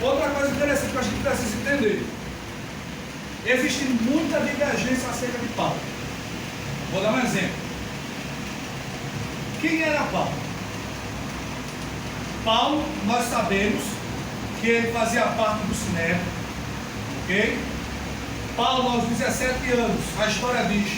Outra coisa interessante que a gente precisa entender. Existe muita divergência acerca de Paulo. Vou dar um exemplo. Quem era Paulo? Paulo, nós sabemos que ele fazia parte do Sinédrio, ok? Paulo, aos 17 anos, a história diz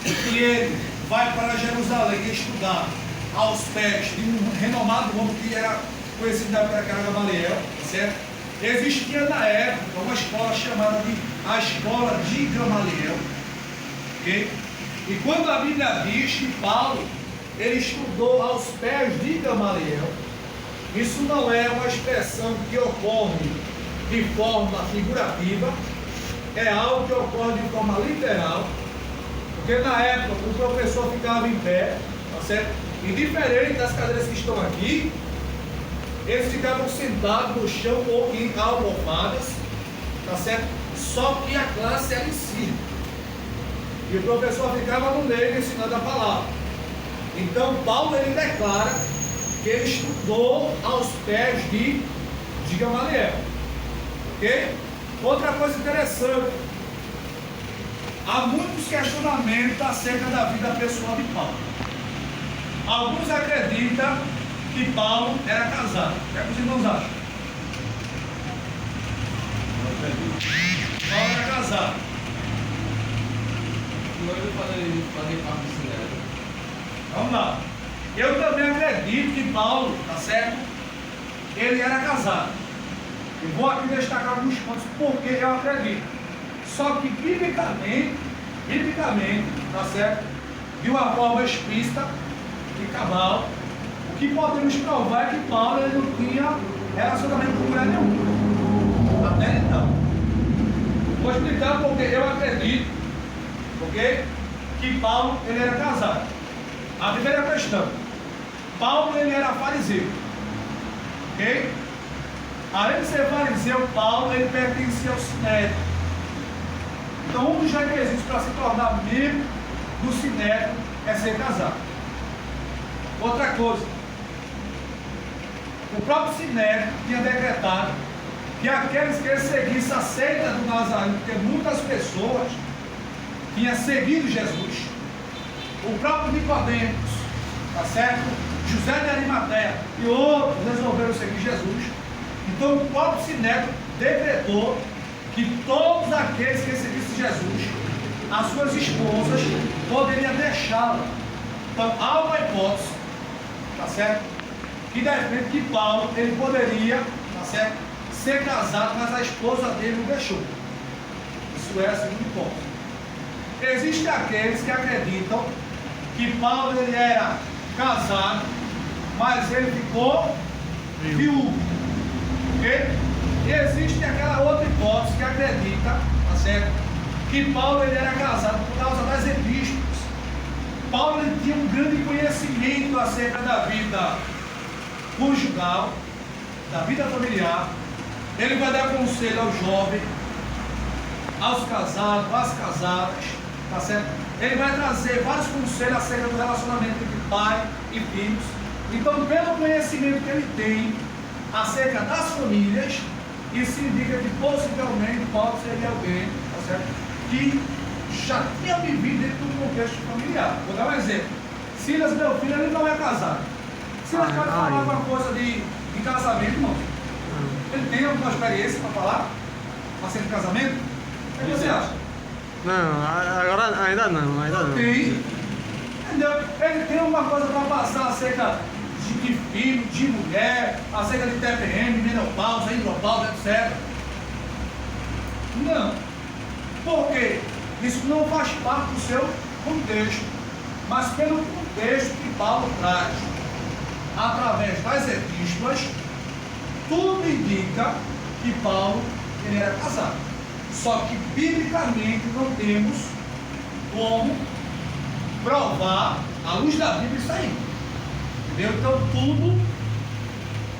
que ele vai para Jerusalém estudar aos pés de um renomado homem que era conhecido na época, que era Gamaliel, certo? Existia na época uma escola chamada de a Escola de Gamaliel, ok? E quando a Bíblia diz que Paulo, ele estudou aos pés de Gamaliel, isso não é uma expressão que ocorre de forma figurativa, é algo que ocorre de forma literal, porque na época o professor ficava em pé, tá certo? E diferente das cadeiras que estão aqui, eles ficavam sentados no chão ou em almofadas, tá certo? Só que a classe era em si. E o professor ficava no meio ensinando a palavra. Então Paulo, ele declara que ele estudou aos pés de Gamaliel, ok? Outra coisa interessante, há muitos questionamentos acerca da vida pessoal de Paulo. Alguns acreditam que Paulo era casado. O que é que os irmãos acham? Paulo era casado. Vamos lá. Eu também acredito que Paulo, tá certo? Ele era casado. Eu vou aqui destacar alguns pontos porque eu acredito. Só que biblicamente, tá certo? De uma forma explícita e cabal, o que podemos provar é que Paulo, ele não tinha relacionamento com mulher nenhuma. Até então. Vou explicar porque eu acredito, ok? Que Paulo, ele era casado. A primeira questão, Paulo, ele era fariseu, ok? Além de ser fariseu, Paulo, ele pertencia ao Sinédrio. Então, um dos requisitos para se tornar membro do Sinédrio é ser casado. Outra coisa, o próprio Sinédrio tinha decretado que aqueles que seguissem a seita do Nazareno, porque muitas pessoas tinham seguido Jesus, o próprio Nicodemos, tá certo? José de Arimateia e outros resolveram seguir Jesus. Então o próprio Sinédrio decretou que todos aqueles que seguissem Jesus, as suas esposas, poderiam deixá-la. Então há uma hipótese, tá certo? Que defende que Paulo, ele poderia, tá certo, ser casado, mas a esposa dele não deixou. Isso é a segunda hipótese. Existem aqueles que acreditam que Paulo, ele era casado, mas ele ficou viúvo, ok? E existe aquela outra hipótese que acredita, tá certo, que Paulo, ele era casado por causa das epístolas. Paulo, ele tinha um grande conhecimento acerca da vida conjugal, da vida familiar. Ele vai dar conselho ao jovem, aos casados, às casadas, tá certo? Ele vai trazer vários conselhos acerca do relacionamento entre pai e filhos. Então, pelo conhecimento que ele tem acerca das famílias, isso indica que possivelmente Paulo seria alguém, tá certo, que já tinha vivido dentro do contexto familiar. Vou dar um exemplo. Silas, meu filho, ele não é casado. Silas pode falar alguma coisa de casamento, não? Ele tem alguma experiência para falar acerca de casamento? O que você acha? Não, agora ainda não. Tem. Entendeu? Ele tem alguma coisa para passar acerca de filho, de mulher, acerca de TPM, menopausa, hidropausa, etc. Não. Por quê? Isso não faz parte do seu contexto, mas pelo contexto que Paulo traz, através das epístolas, tudo indica que Paulo, ele era casado. Só que biblicamente não temos como provar, à luz da Bíblia, isso aí. Entendeu? Então tudo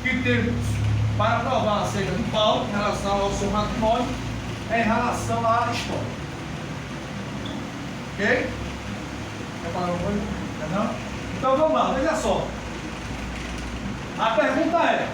que temos para provar acerca de Paulo em relação ao seu matrimônio é em relação à história. Ok? Quer falar alguma coisa? Não? Então vamos lá, veja só. A pergunta é: